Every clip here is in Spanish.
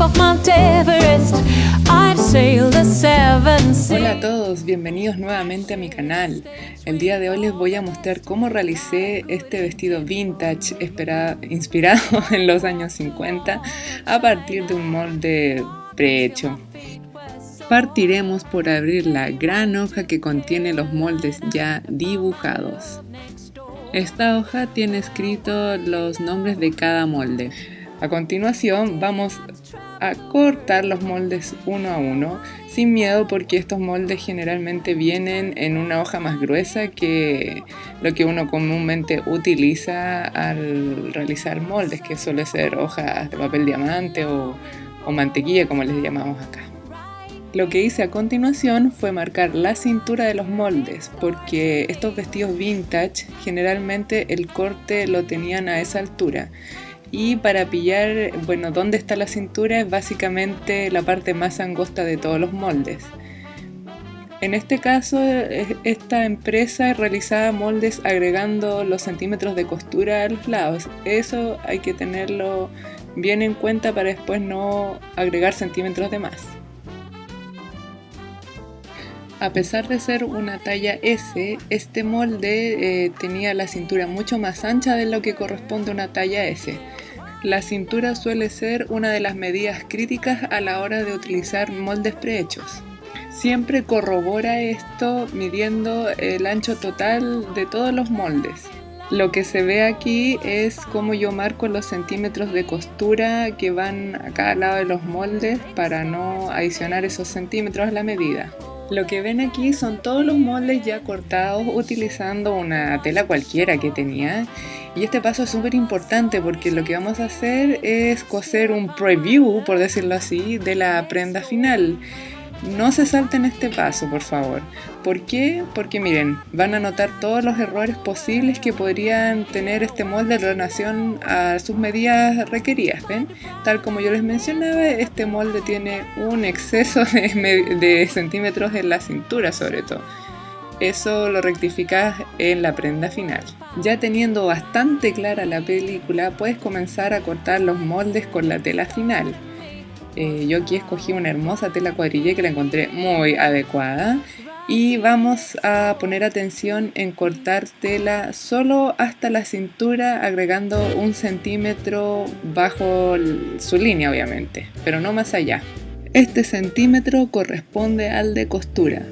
of Mount Everest, I'd sail the seven seas. Hola a todos, bienvenidos nuevamente a mi canal. El día de hoy les voy a mostrar cómo realicé este vestido vintage inspirado en los años 50 a partir de un molde prehecho. Partiremos por abrir la gran hoja que contiene los moldes ya dibujados. Esta hoja tiene escritos los nombres de cada molde. A continuación vamos a cortar los moldes uno a uno, sin miedo porque estos moldes generalmente vienen en una hoja más gruesa que lo que uno comúnmente utiliza al realizar moldes, que suele ser hojas de papel diamante o mantequilla, como les llamamos acá. Lo que hice a continuación fue marcar la cintura de los moldes, porque estos vestidos vintage generalmente el corte lo tenían a esa altura. Y para pillar, dónde está la cintura es básicamente la parte más angosta de todos los moldes. En este caso, esta empresa realizaba moldes agregando los centímetros de costura a los lados. Eso hay que tenerlo bien en cuenta para después no agregar centímetros de más. A pesar de ser una talla S, este molde tenía la cintura mucho más ancha de lo que corresponde a una talla S. La cintura suele ser una de las medidas críticas a la hora de utilizar moldes prehechos. Siempre corrobora esto midiendo el ancho total de todos los moldes. Lo que se ve aquí es cómo yo marco los centímetros de costura que van a cada lado de los moldes para no adicionar esos centímetros a la medida. Lo que ven aquí son todos los moldes ya cortados utilizando una tela cualquiera que tenía. Y este paso es súper importante porque lo que vamos a hacer es coser un preview, por decirlo así, de la prenda final. No se salten este paso, por favor. ¿Por qué? Porque miren, van a notar todos los errores posibles que podrían tener este molde en relación a sus medidas requeridas, ¿ven? Tal como yo les mencionaba, este molde tiene un exceso de centímetros en la cintura sobre todo. Eso lo rectificas en la prenda final. Ya teniendo bastante clara la película, puedes comenzar a cortar los moldes con la tela final. Yo aquí escogí una hermosa tela cuadrillé que la encontré muy adecuada y vamos a poner atención en cortar tela solo hasta la cintura, agregando 1 centímetro bajo su línea obviamente, pero no más allá. Este centímetro corresponde al de costura.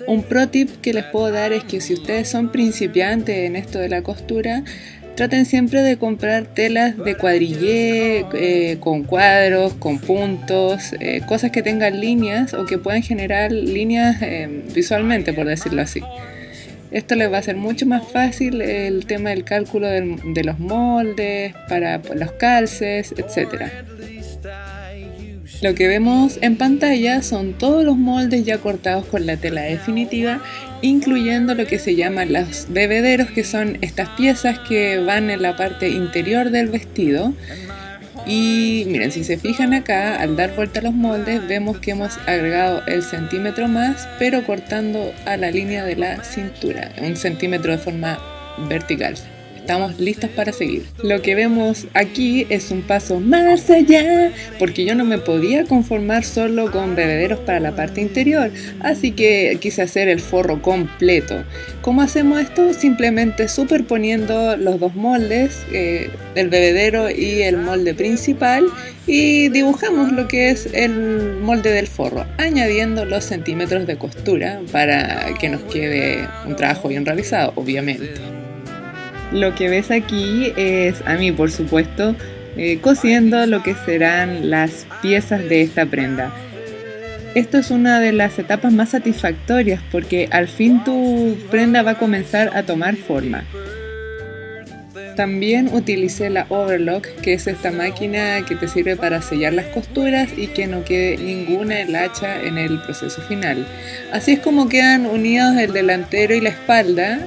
Un pro tip que les puedo dar es que si ustedes son principiantes en esto de la costura, traten siempre de comprar telas de cuadrillé, con cuadros, con puntos, cosas que tengan líneas o que puedan generar líneas visualmente, por decirlo así. Esto les va a hacer mucho más fácil el tema del cálculo de los moldes, para los calces, etc. Lo que vemos en pantalla son todos los moldes ya cortados con la tela definitiva, incluyendo lo que se llaman los bebederos, que son estas piezas que van en la parte interior del vestido. Y miren, si se fijan acá, al dar vuelta a los moldes, vemos que hemos agregado el centímetro más, pero cortando a la línea de la cintura, 1 centímetro de forma vertical. Estamos listos para seguir. Lo que vemos aquí es un paso más allá, porque yo no me podía conformar solo con bebederos para la parte interior, así que quise hacer el forro completo. ¿Cómo hacemos esto? Simplemente superponiendo los dos moldes, el bebedero y el molde principal, y dibujamos lo que es el molde del forro, añadiendo los centímetros de costura para que nos quede un trabajo bien realizado, obviamente. Lo que ves aquí es a mí, por supuesto, cosiendo lo que serán las piezas de esta prenda. Esto es una de las etapas más satisfactorias porque al fin tu prenda va a comenzar a tomar forma. También utilicé la overlock, que es esta máquina que te sirve para sellar las costuras y que no quede ninguna hilacha en el proceso final. Así es como quedan unidos el delantero y la espalda,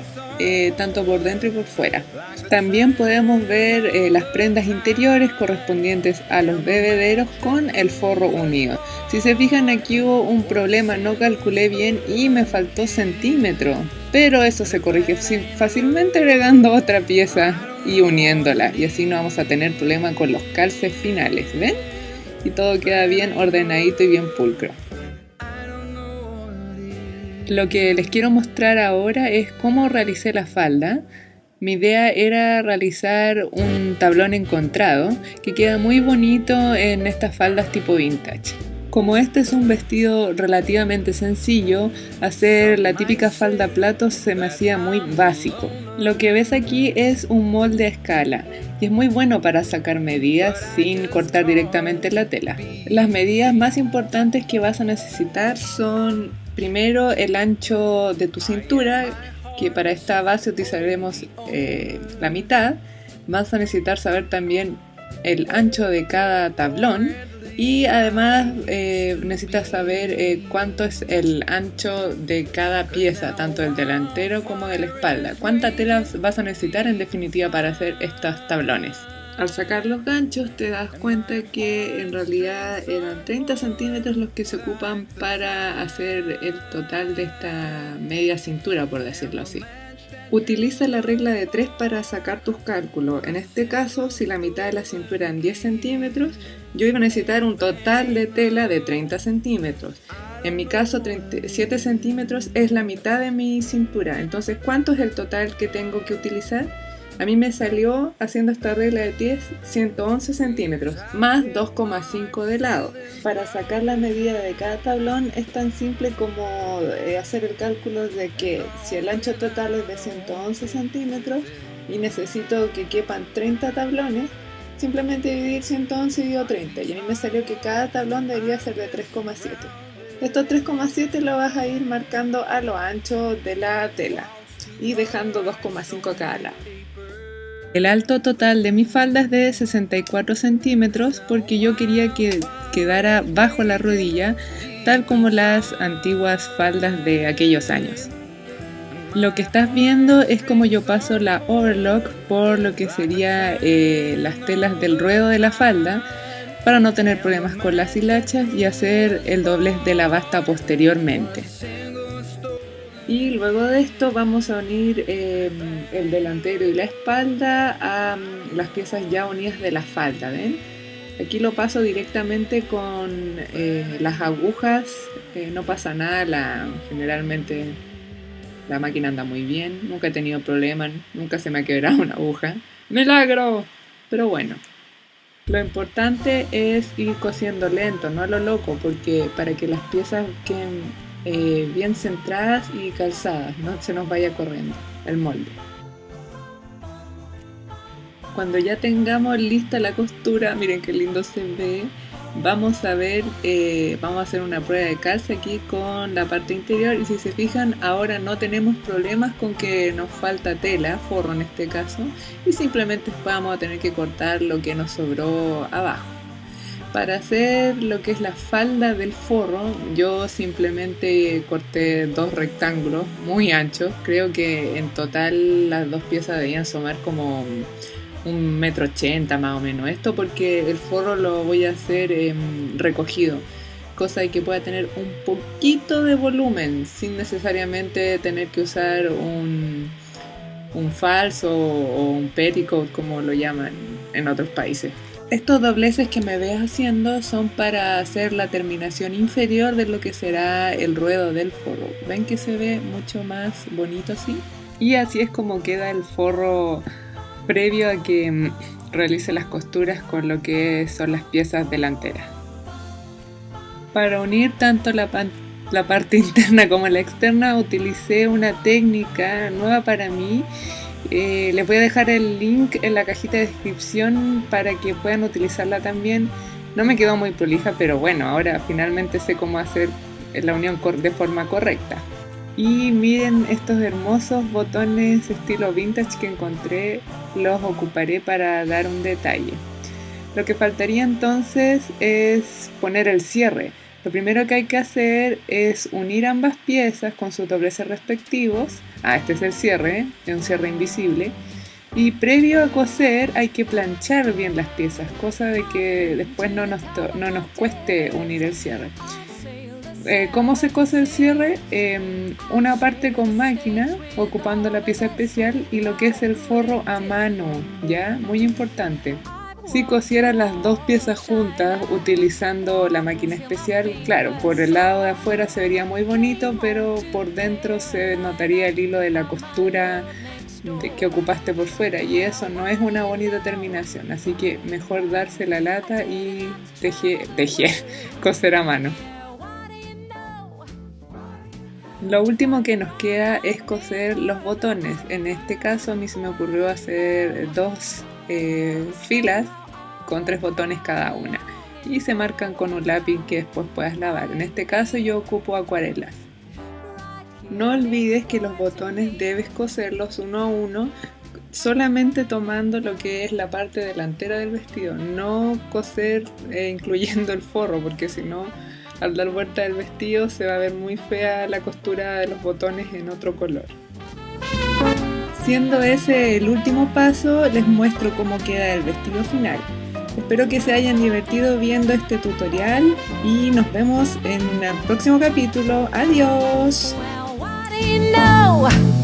tanto por dentro y por fuera. También podemos ver las prendas interiores correspondientes a los bebederos con el forro unido. Si se fijan, aquí hubo un problema, no calculé bien y me faltó centímetro, pero eso se corrige fácilmente agregando otra pieza y uniéndola, y así no vamos a tener problema con los calces finales, ¿ven? y todo queda bien ordenadito y bien pulcro. Lo que les quiero mostrar ahora es cómo realicé la falda. Mi idea era realizar un tablón encontrado que queda muy bonito en estas faldas tipo vintage. Como este es un vestido relativamente sencillo, hacer la típica falda plato se me hacía muy básico. Lo que ves aquí es un molde a escala y es muy bueno para sacar medidas sin cortar directamente la tela. Las medidas más importantes que vas a necesitar son primero el ancho de tu cintura, que para esta base utilizaremos la mitad. Vas a necesitar saber también el ancho de cada tablón y además necesitas saber cuánto es el ancho de cada pieza, tanto del delantero como de la espalda. Cuánta tela vas a necesitar en definitiva para hacer estos tablones. Al sacar los ganchos te das cuenta que en realidad eran 30 centímetros los que se ocupan para hacer el total de esta media cintura, por decirlo así. Utiliza la regla de 3 para sacar tus cálculos. En este caso, si la mitad de la cintura eran 10 centímetros, yo iba a necesitar un total de tela de 30 centímetros. En mi caso, 37 centímetros es la mitad de mi cintura. Entonces, ¿cuánto es el total que tengo que utilizar? A mí me salió, haciendo esta regla de 10, 111 centímetros, más 2,5 de lado. Para sacar la medida de cada tablón es tan simple como hacer el cálculo de que si el ancho total es de 111 centímetros y necesito que quepan 30 tablones, simplemente dividir 111 y divido 30. Y a mí me salió que cada tablón debería ser de 3,7. Estos 3,7 lo vas a ir marcando a lo ancho de la tela y dejando 2,5 a cada lado. El alto total de mi falda es de 64 centímetros porque yo quería que quedara bajo la rodilla, tal como las antiguas faldas de aquellos años. Lo que estás viendo es como yo paso la overlock por lo que sería las telas del ruedo de la falda para no tener problemas con las hilachas y hacer el doblez de la basta posteriormente. Y luego de esto vamos a unir el delantero y la espalda a las piezas ya unidas de la falda, ¿ven? Aquí lo paso directamente con las agujas, no pasa nada, generalmente la máquina anda muy bien, nunca he tenido problemas, nunca se me ha quebrado una aguja. ¡Milagro! Pero bueno, lo importante es ir cosiendo lento, no a lo loco, porque para que las piezas queden bien centradas y calzadas, no se nos vaya corriendo el molde. Cuando ya tengamos lista la costura, miren qué lindo se ve, vamos a ver, vamos a hacer una prueba de calce aquí con la parte interior y si se fijan ahora no tenemos problemas con que nos falta tela, forro en este caso, y simplemente vamos a tener que cortar lo que nos sobró abajo. Para hacer lo que es la falda del forro, yo simplemente corté 2 rectángulos muy anchos. Creo que en total las dos piezas debían sumar como 1,80 m más o menos. Esto porque el forro lo voy a hacer recogido, cosa de que pueda tener un poquito de volumen sin necesariamente tener que usar un falso o un petticoat como lo llaman en otros países. Estos dobleces que me ves haciendo son para hacer la terminación inferior de lo que será el ruedo del forro. ¿Ven que se ve mucho más bonito así? Y así es como queda el forro previo a que realice las costuras con lo que son las piezas delanteras. Para unir tanto la parte interna como la externa utilicé una técnica nueva para mí. Les voy a dejar el link en la cajita de descripción para que puedan utilizarla también. No me quedó muy prolija, pero bueno, ahora finalmente sé cómo hacer la unión de forma correcta. Y miren estos hermosos botones estilo vintage que encontré, los ocuparé para dar un detalle. Lo que faltaría entonces es poner el cierre. Lo primero que hay que hacer es unir ambas piezas con sus dobleces respectivos. Este es el cierre, es un cierre invisible. Y previo a coser hay que planchar bien las piezas, cosa de que después no nos cueste unir el cierre. ¿Cómo se cose el cierre? Una parte con máquina, ocupando la pieza especial, y lo que es el forro a mano, ¿ya? Muy importante. Si cosieran las dos piezas juntas utilizando la máquina especial, claro, por el lado de afuera se vería muy bonito, pero por dentro se notaría el hilo de la costura que ocupaste por fuera, y eso no es una bonita terminación, así que mejor darse la lata y coser a mano. Lo último que nos queda es coser los botones. En este caso a mí se me ocurrió hacer dos filas con 3 botones cada una y se marcan con un lápiz que después puedas lavar. En este caso yo ocupo acuarelas. No olvides que los botones debes coserlos uno a uno, solamente tomando lo que es la parte delantera del vestido, no coser incluyendo el forro, porque si no, al dar vuelta del vestido se va a ver muy fea la costura de los botones en otro color. Siendo ese el último paso, les muestro cómo queda el vestido final. Espero que se hayan divertido viendo este tutorial y nos vemos en el próximo capítulo. ¡Adiós! Well, what do you know?